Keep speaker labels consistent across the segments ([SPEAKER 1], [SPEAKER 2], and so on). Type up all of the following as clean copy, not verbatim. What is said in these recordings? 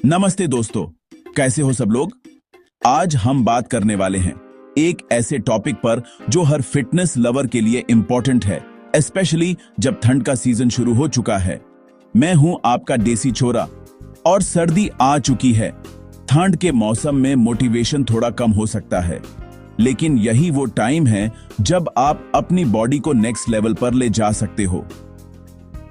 [SPEAKER 1] नमस्ते दोस्तों, कैसे हो सब लोग। आज हम बात करने वाले हैं एक ऐसे टॉपिक पर जो हर फिटनेस लवर के लिए इंपॉर्टेंट है, स्पेशली जब ठंड का सीजन शुरू हो चुका है। मैं हूं आपका देसी छोरा और सर्दी आ चुकी है। ठंड के मौसम में मोटिवेशन थोड़ा कम हो सकता है, लेकिन यही वो टाइम है जब आप अपनी बॉडी को नेक्स्ट लेवल पर ले जा सकते हो।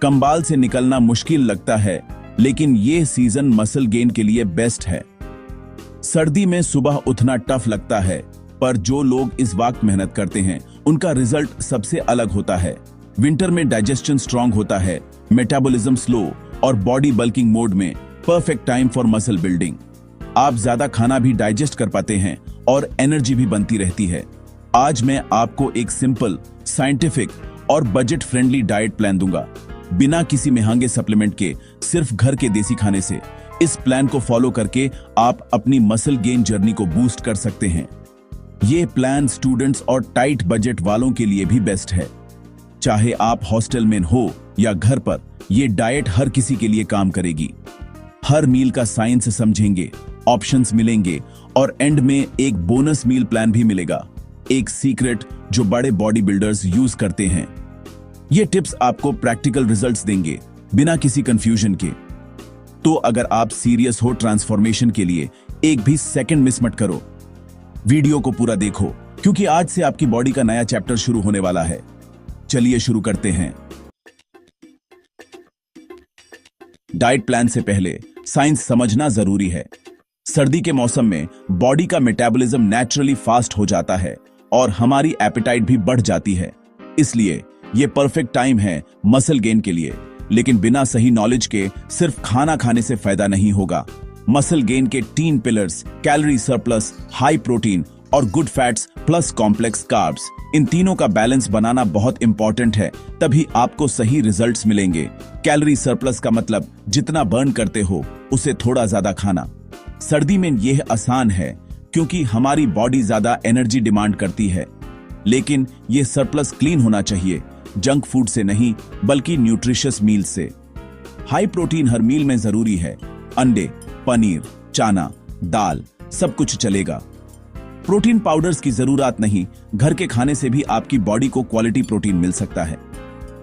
[SPEAKER 1] कंबाल से निकलना मुश्किल लगता है, लेकिन ये सीजन मसल गेन के लिए बेस्ट है। सर्दी में सुबह उठना टफ लगता है, पर जो लोग इस वक्त मेहनत करते हैं उनका रिजल्ट सबसे अलग होता है। विंटर में डाइजेशन स्ट्रांग होता है, मेटाबॉलिज्म स्लो और बॉडी बल्किंग मोड में perfect time for muscle building. आप ज्यादा खाना भी डाइजेस्ट कर पाते हैं और एनर्जी भी बनती रहती है। आज मैं आपको एक सिंपल, साइंटिफिक और बजट फ्रेंडली डाइट प्लान दूंगा, बिना किसी महंगे सप्लीमेंट के, सिर्फ घर के देसी खाने से। इस प्लान को फॉलो करके आप अपनी मसल गेन जर्नी को बूस्ट कर सकते हैं। ये प्लान स्टूडेंट्स और टाइट बजट वालों के लिए भी बेस्ट है। चाहे आप हॉस्टल में हो या घर पर, ये डाइट हर किसी के लिए काम करेगी। हर मील का साइंस समझेंगे, ऑप्शंस मिलेंगे और एंड में एक बोनस मील प्लान भी मिलेगा, एक सीक्रेट जो बड़े बॉडी बिल्डर्स यूज करते हैं। ये टिप्स आपको प्रैक्टिकल रिजल्ट्स देंगे, बिना किसी कंफ्यूजन के। तो अगर आप सीरियस हो ट्रांसफॉर्मेशन के लिए, एक भी सेकंड मिस मत करो। वीडियो को पूरा देखो, क्योंकि आज से आपकी बॉडी का नया चैप्टर शुरू होने वाला है। चलिए शुरू करते हैं। डाइट प्लान से पहले साइंस समझना जरूरी है। सर्दी के मौसम में बॉडी का मेटाबॉलिज्म नेचुरली फास्ट हो जाता है और हमारी एपेटाइट भी बढ़ जाती है। इसलिए ये परफेक्ट टाइम है मसल गेन के लिए। लेकिन बिना सही नॉलेज के सिर्फ खाना खाने से फायदा नहीं होगा। मसल गेन के 3 pillars, calorie surplus, high protein और good fats plus complex carbs, इन तीनों का बैलेंस बनाना बहुत इंपॉर्टेंट है, तभी आपको सही रिजल्ट्स मिलेंगे। कैलोरी सरप्लस का मतलब जितना बर्न करते हो उसे थोड़ा ज्यादा खाना। सर्दी में यह आसान है क्योंकि हमारी बॉडी ज्यादा एनर्जी डिमांड करती है, लेकिन यह सरप्लस क्लीन होना चाहिए, जंक फूड से नहीं बल्कि न्यूट्रिशियस मील से। हाई प्रोटीन हर मील में जरूरी है। अंडे, पनीर, चना, दाल, सब कुछ चलेगा। प्रोटीन पाउडर्स की जरूरत नहीं, घर के खाने से भी आपकी बॉडी को क्वालिटी प्रोटीन मिल सकता है।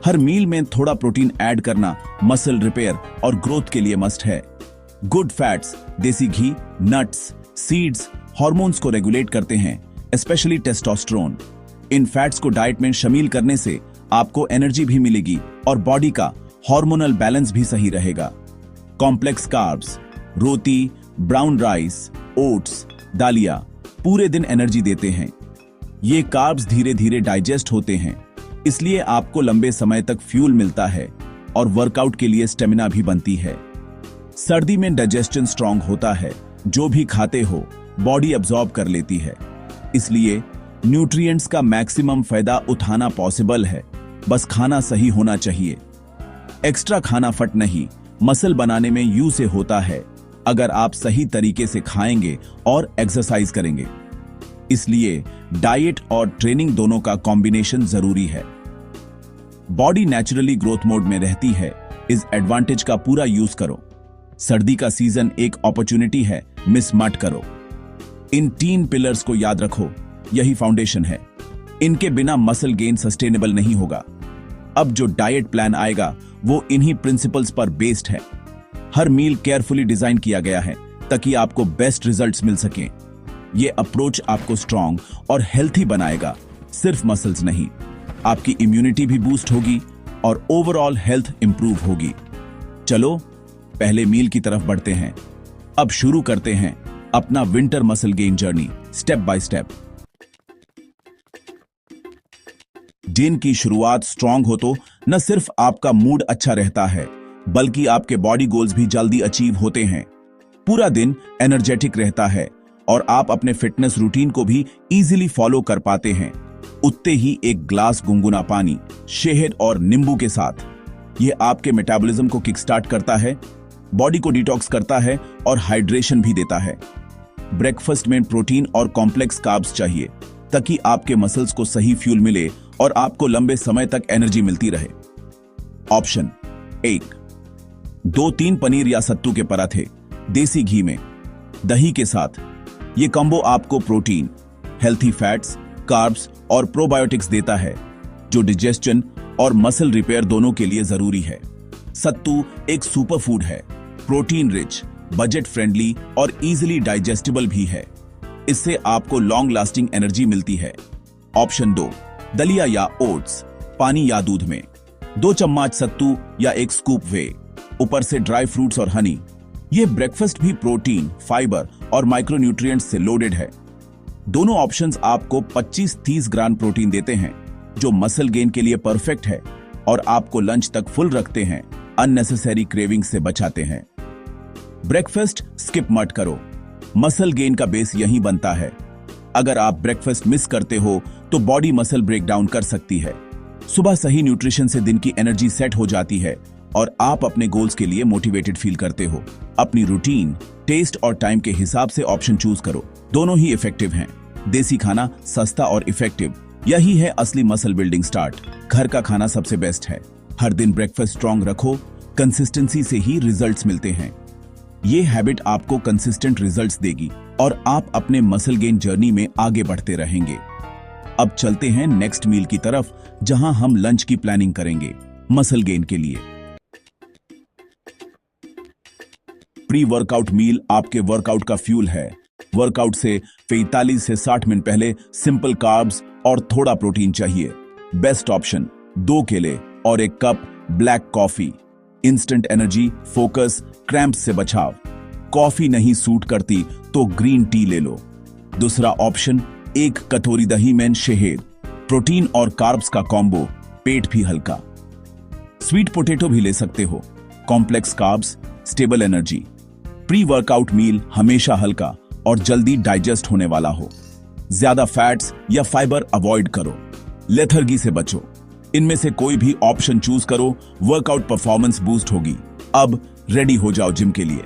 [SPEAKER 1] हर मील में थोड़ा प्रोटीन ऐड करना मसल रिपेयर और ग्रोथ के लिए मस्ट है। गुड फैट्स, देसी घी, नट्स, सीड्स हार्मोन्स को रेगुलेट करते हैं, स्पेशली टेस्टोस्टेरोन। इन फैट्स को डाइट में शामिल करने से आपको एनर्जी भी मिलेगी और बॉडी का हार्मोनल बैलेंस भी सही रहेगा। कॉम्प्लेक्स कार्ब्स, रोटी, ब्राउन राइस, ओट्स, दालिया पूरे दिन एनर्जी देते हैं। ये कार्ब्स धीरे धीरे डाइजेस्ट होते हैं, इसलिए आपको लंबे समय तक फ्यूल मिलता है और वर्कआउट के लिए स्टेमिना भी बनती है। सर्दी में डाइजेशन स्ट्रांग होता है, जो भी खाते हो बॉडी अब्सॉर्ब कर लेती है, इसलिए न्यूट्रिएंट्स का मैक्सिमम फायदा उठाना पॉसिबल है। बस खाना सही होना चाहिए। एक्स्ट्रा खाना फट नहीं, मसल बनाने में यूं से होता है अगर आप सही तरीके से खाएंगे और एक्सरसाइज करेंगे। इसलिए डाइट और ट्रेनिंग दोनों का कॉम्बिनेशन जरूरी है। बॉडी नेचुरली ग्रोथ मोड में रहती है, इस एडवांटेज का पूरा यूज करो। सर्दी का सीजन एक अपॉर्चुनिटी है, मिस मत करो। इन 3 पिलर्स को याद रखो, यही फाउंडेशन है। इनके बिना मसल गेन सस्टेनेबल नहीं होगा। अब जो डाइट प्लान आएगा वो इन्हीं प्रिंसिपल्स पर बेस्ड है। हर मील केयरफुली डिजाइन किया गया है ताकि आपको बेस्ट रिजल्ट्स मिल सकें। ये अप्रोच आपको स्ट्रांग और हेल्थी बनाएगा, सिर्फ मसल्स नहीं, आपकी इम्यूनिटी भी बूस्ट होगी और ओवरऑल हेल्थ इंप्रूव होगी। चलो पहले मील की तरफ बढ़ते हैं। अब शुरू करते हैं अपना winter muscle gain journey, step by step. दिन की शुरुआत स्ट्रांग हो तो न सिर्फ आपका मूड अच्छा रहता है, बल्कि आपके बॉडी गोल्स भी जल्दी अचीव होते हैं। पूरा दिन एनर्जेटिक रहता है और आप अपने फिटनेस रूटीन को भी इजीली फॉलो कर पाते हैं। उतने ही एक ग्लास गुनगुना पानी, शहद और नींबू के साथ, यह आपके मेटाबॉलिज्म को किक स्टार्ट करता है, बॉडी को डिटॉक्स करता है और हाइड्रेशन भी देता है। ब्रेकफास्ट में प्रोटीन और कॉम्प्लेक्स कार्ब्स चाहिए ताकि आपके मसल्स को सही फ्यूल मिले और आपको लंबे समय तक एनर्जी मिलती रहे। ऑप्शन 1, 2-3 पनीर या सत्तू के पराठे, देसी घी में, दही के साथ। ये कॉम्बो आपको प्रोटीन, हेल्थी फैट्स, कार्ब्स और प्रोबायोटिक्स देता है, जो डिजेस्शन और मसल रिपेयर दोनों के लिए जरूरी है। सत्तू एक सुपर फूड है, प्रोटीन रिच, बजट फ्रेंडली और इजीली डाइजेस्टिबल भी है। इससे आपको लॉन्ग लास्टिंग एनर्जी मिलती है। ऑप्शन 2, दलिया या ओट्स, पानी या दूध में। 2 चम्मच सत्तू या 1 स्कूप वे, ऊपर से ड्राई फ्रूट्स और हनी। ये ब्रेकफास्ट भी प्रोटीन, फाइबर और माइक्रोन्यूट्रिएंट्स से लोडेड है। दोनों ऑप्शंस आपको 25-30 ग्राम प्रोटीन देते हैं, जो मसल गेन के लिए परफेक्ट है और आपको लंच तक फुल रखते हैं, अननेसेसरी क्रेविंग से बचाते हैं। ब्रेकफास्ट स्किप मत करो, मसल गेन का बेस यहीं बनता है। अगर आप ब्रेकफास्ट मिस करते हो तो बॉडी मसल ब्रेकडाउन कर सकती है। सुबह सही न्यूट्रिशन से दिन की एनर्जी सेट हो जाती है और आप अपने गोल्स के लिए मोटिवेटेड फील करते हो। अपनी रूटीन, टेस्ट और टाइम के हिसाब से ऑप्शन चूज करो, दोनों ही इफेक्टिव हैं। देसी खाना सस्ता और इफेक्टिव, यही है असली मसल बिल्डिंग स्टार्ट। घर का खाना सबसे बेस्ट है। हर दिन ब्रेकफास्ट स्ट्रॉन्ग रखो, कंसिस्टेंसी से ही रिजल्ट्स मिलते हैं। ये हैबिट आपको कंसिस्टेंट रिजल्ट्स देगी और आप अपने मसल गेन जर्नी में आगे बढ़ते रहेंगे। अब चलते हैं नेक्स्ट मील की तरफ, जहां हम लंच की प्लानिंग करेंगे मसल गेन के लिए। प्री वर्कआउट मील आपके वर्कआउट का फ्यूल है। वर्कआउट से 45 से 60 मिनट पहले सिंपल कार्ब्स और थोड़ा प्रोटीन चाहिए। बेस्ट ऑप्शन 2 केले और 1 cup black coffee. Instant energy, focus, cramp से बचाव। कॉफी नहीं सूट करती तो ग्रीन टी ले लो। दूसरा ऑप्शन 1 कटोरी दही में शहद। प्रोटीन और कार्ब्स का कॉम्बो, पेट भी हल्का। स्वीट पोटैटो भी ले सकते हो, complex carbs, stable energy. Pre workout meal हमेशा हल्का और जल्दी डाइजेस्ट होने वाला हो। ज्यादा फैट्स या फाइबर अवॉइड करो। लेथर्गी से बचो। इनमें से कोई भी ऑप्शन चूज करो, वर्कआउट परफॉर्मेंस बूस्ट होगी। अब रेडी हो जाओ जिम के लिए।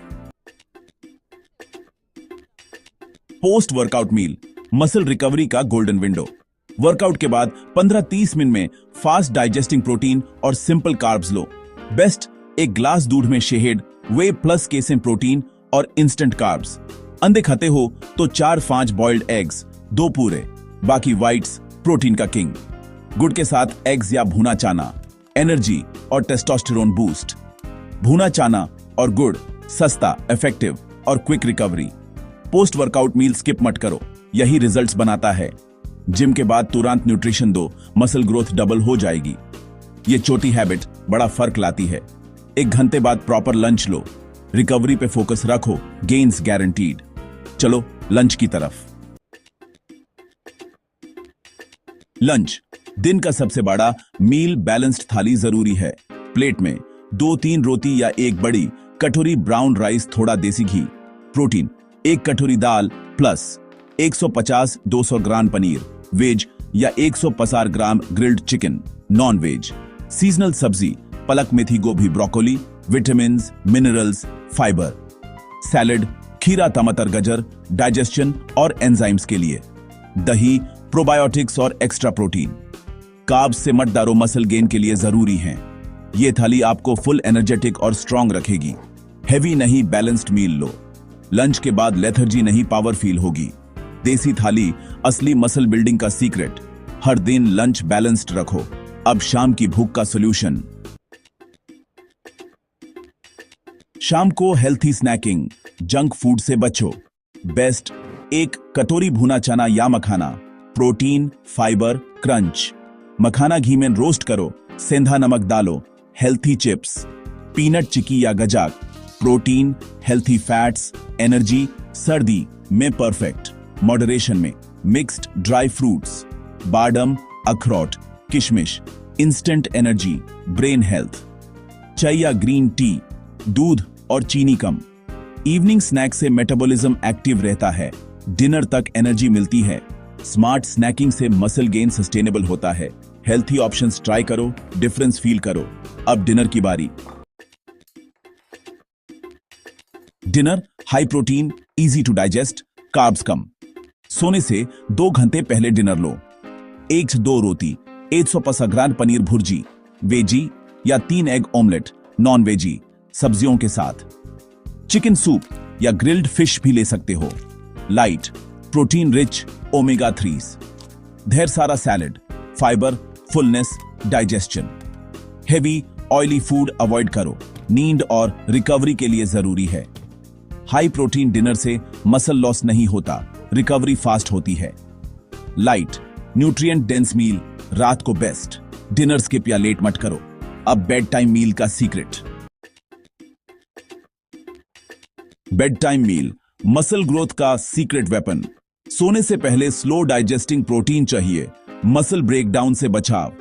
[SPEAKER 1] Post workout meal, muscle recovery का गोल्डन विंडो। वर्कआउट के बाद 15-30 मिनट में फास्ट डाइजेस्टिंग प्रोटीन और सिंपल कार्ब्स लो। बेस्ट 1 ग्लास दूध में शहद, वे प्लस केसिन प्रोटीन और इंस्टेंट कार्ब्स। अंडे खाते हो तो 4-5 बॉइल्ड एग्स, 2 पूरे, बाकी व्हाइट्स, प्रोटीन का किंग। गुड़ के साथ एग्स या भुना चाना, एनर्जी और टेस्टोस्टेरोन बूस्ट। भुना चाना और गुड़, सस्ता, इफेक्टिव और quick recovery. Post workout meal skip मत करो, यही रिजल्ट्स बनाता है। जिम के बाद तुरंत न्यूट्रिशन दो, मसल ग्रोथ डबल हो जाएगी। ये छोटी हैबिट बड़ा फर्क लाती है। 1 घंटे बाद प्रॉपर लंच लो, रिकवरी पे फोकस रखो, गेन्स गारंटीड। चलो लंच की तरफ। लंच दिन का सबसे बड़ा मील, बैलेंस्ड थाली जरूरी है। प्लेट में 2-3 रोटी या 1 बड़ी कटोरी ब्राउन राइस, थोड़ा देसी घी। प्रोटीन 1 कटोरी दाल प्लस 150-200 ग्राम पनीर वेज या 150 gram grilled chicken non veg. Seasonal सब्जी, पलक मेथी, गोभी, broccoli, vitamin, minerals, fibre. Salad, खीरा, टमाटर, गाजर, डाइजेशन और एंजाइम्स के लिए। दही, प्रोबायोटिक्स और एक्स्ट्रा प्रोटीन। कार्ब्स से मत डालो, मसल गेन के लिए जरूरी हैं। ये थाली आपको फुल एनर्जेटिक और स्ट्रांग रखेगी। हेवी नहीं, बैलेंस्ड मील लो। लंच के बाद लेथर्जी नहीं, पावर फील होगी। देसी थाली असली मसल बिल्डिंग का सीक्रेट। हर दिन लंच बैलेंस्ड रखो। अब शाम की भूख का सॉल्यूशन। शाम को हेल्थी स्नैकिंग, जंक फूड से बचो। बेस्ट 1 कटोरी भुना चना या मखाना, प्रोटीन, फाइबर, क्रंच। मखाना घी में रोस्ट करो, सेंधा नमक डालो। हेल्थी चिप्स, पीनट चिकी या गजाक, प्रोटीन, हेल्थी फैट्स, एनर्जी, सर्दी में परफेक्ट। मॉडरेशन में मिक्स्ड ड्राई फ्रूट्स, बादाम, अखरोट, किशमिश, इंस्टेंट एनर्जी, ब्रेन हेल्थ। चाय या ग्रीन टी, दूध और चीनी कम। इवनिंग स्नैक से मेटाबॉलिज्म एक्टिव रहता है, डिनर तक एनर्जी मिलती है। स्मार्ट स्नैकिंग से मसल गेन सस्टेनेबल होता है। हेल्थी ऑप्शंस ट्राई करो, डिफरेंस फील करो। अब डिनर की बारी। Dinner high protein, easy to digest, carbs कम। सोने से 2 घंटे पहले डिनर लो। 1 से 2 रोटी, 150 ग्राम पनीर भुर्जी वेजी या 3 एग ऑमलेट नॉन वेजी, सब्जियों के साथ। चिकन सूप या ग्रिल्ड फिश भी ले सकते हो। Light, protein rich omega 3s, ढेर सारा salad, fibre, fullness, digestion. Heavy oily food avoid करो, नींद और रिकवरी के लिए जरूरी है। हाई प्रोटीन डिनर से मसल लॉस नहीं होता, रिकवरी फास्ट होती है। लाइट, न्यूट्रिएंट डेंस मील रात को बेस्ट, डिनर स्किप या लेट मत करो। अब बेड टाइम मील का सीक्रेट। बेड टाइम मील मसल ग्रोथ का सीक्रेट वेपन। सोने से पहले स्लो डाइजेस्टिंग प्रोटीन चाहिए, मसल ब्रेकडाउन से बचाव।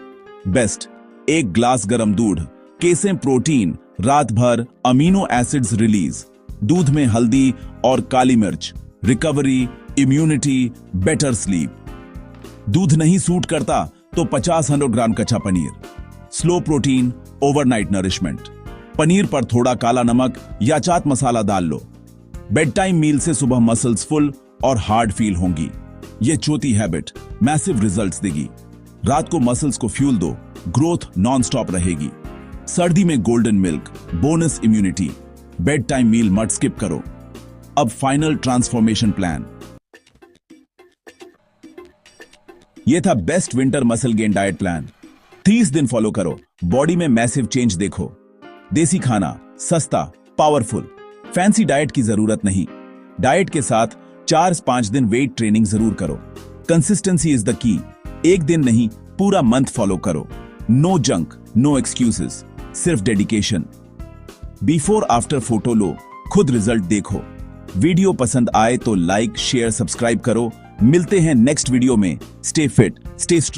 [SPEAKER 1] बेस्ट, 1 ग्लास गर्म दूध, केसें प्रोटीन, रात भर अमीनो एसिड्स रिलीज। दूध में हल्दी और काली मिर्च, रिकवरी, इम्यूनिटी, बेटर स्लीप। दूध नहीं सूट करता तो 50-100 ग्राम कच्चा paneer. Slow protein, overnight nourishment. Paneer पर थोड़ा काला नमक या चाट मसाला डाल लो। बेड टाइम मील से सुबह मसल्स फुल और हार्ड फील होंगी। ये छोटी हैबिट मैसिव रिजल्ट्स देगी। रात को मसल्स को फ्यूल दो, ग्रोथ नॉन स्टॉप रहेगी। सर्दी में golden milk, bonus immunity. Bed time meal मत स्किप करो। अब फाइनल ट्रांसफॉर्मेशन प्लान। यह था best winter muscle gain diet plan. 30 दिन फॉलो करो, बॉडी में मैसिव चेंज देखो। देसी खाना, सस्ता, पावरफुल, फैंसी डाइट की जरूरत नहीं। डाइट के साथ 4-5 दिन वेट ट्रेनिंग जरूर करो। Consistency is the key. एक दिन नहीं, पूरा मंथ फॉलो करो। नो जंक, नो एक्सक्यूजेस, सिर्फ डेडिकेशन। बिफोर आफ्टर फोटो लो, खुद रिजल्ट देखो। वीडियो पसंद आए तो लाइक, शेयर, सब्सक्राइब करो। मिलते हैं नेक्स्ट वीडियो में। Stay fit, stay strong.